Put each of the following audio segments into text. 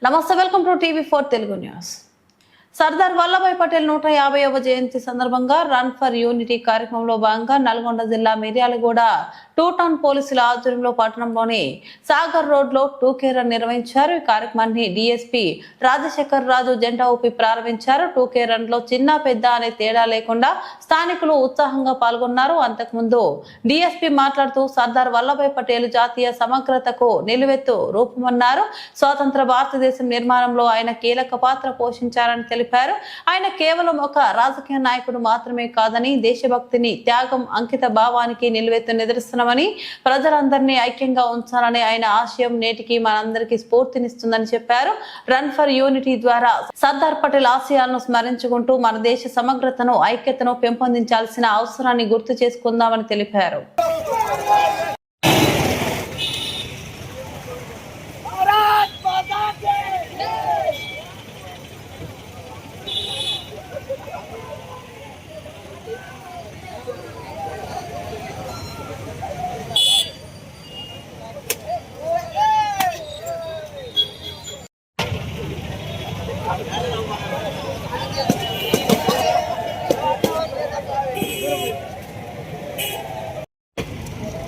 నమస్తే, welcome to టీవీ4 Telugu news. Sardar Vallabhbhai Patel 150వ జయంతి సందర్భంగా రన్ ఫర్ యూనిటీ కార్యక్రమంలో భాగంగా నల్గొండ జిల్లా మిర్యాలగూడ 2 టౌన్ పోలీసుల ఆధ్వర్యంలో పట్టణంలోని సాగర్ రోడ్ లో 2K రన్ నిర్వహించారు. ఈ కార్యక్రమాన్ని డీఎస్పీ రాజశేఖర్ రాజు జెండా ఊపి ప్రారంభించారు. 2K రన్ లో చిన్న పెద్ద అనే తేడా లేకుండా స్థానికులు ఉత్సాహంగా పాల్గొన్నారు. అంతకుముందు డీఎస్పీ మాట్లాడుతూ సర్దార్ వల్లభాయ్ పటేల్ జాతీయ సమగ్రతకు నిలువెత్తు రూపమన్నారు. స్వతంత్ర భారతదేశం నిర్మాణంలో ఆయన కీలక పాత్ర పోషించారని తెలిపారు. ఆయన కేవలం ఒక రాజకీయ నాయకుడు మాత్రమే కాదని దేశభక్తిని, త్యాగం, అంకిత భావానికి నిలువెత్తు నిదర్శనమని, ప్రజలందరినీ ఐక్యంగా ఉంచాలని ఆయన ఆశయం నేటికి మనందరికీ స్ఫూర్తినిస్తుందని చెప్పారు. రన్ ఫర్ యూనిటీ ద్వారా సర్దార్ పటేల్ ఆశయాలను స్మరించుకుంటూ మన దేశ సమగ్రతను, ఐక్యతను పెంపొందించాల్సిన అవసరాన్ని గుర్తు చేసుకుందామని తెలిపారు.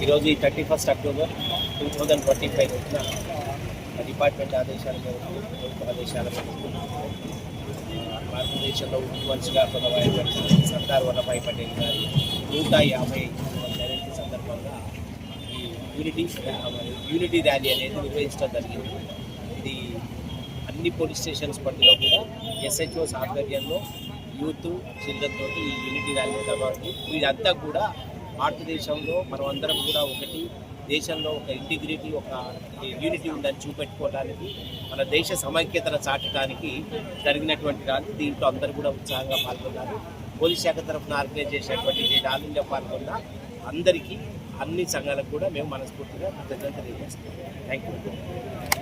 ఈరోజు ఈ 31 అక్టోబర్ 2025 రోజున డిపార్ట్మెంట్ ఆదేశాల మేరకు, ప్రభుత్వ ఆదేశాల మేరకు భారతదేశంలో మనిషిగా కొనసాగిన సర్దార్ వల్లభాయ్ పటేల్ గారి 150వ జయంతి సందర్భంగా ఈ యూనిటీ ర్యాలీ అనేది నిర్వహించడం జరిగింది. ఇది అన్ని పోలీస్ స్టేషన్స్ పరిధిలో కూడా SHOs ఆధ్వర్యంలో యూత్, చిల్డ్రన్ తోటి ఈ యూనిటీ ర్యాలీ కాబట్టి ఇదంతా కూడా భారతదేశంలో మనం అందరం కూడా ఒకటి, దేశంలో ఒక ఇంటిగ్రిటీ, ఒక యూనిటీ ఉందని చూపెట్టుకోవడానికి, మన దేశ సమైక్యతను చాటడానికి జరిగినటువంటి ర్యాలీ. దీంట్లో అందరూ కూడా ఉత్సాహంగా పాల్గొన్నారు. పోలీస్ శాఖ తరఫున ఆర్గనైజ్ చేసినటువంటి ర్యాలీలో పాల్గొన్న అందరికీ, అన్ని సంఘాలకు కూడా మేము మనస్ఫూర్తిగా కృతజ్ఞతలు తెలియజేస్తున్నాం. Thank you.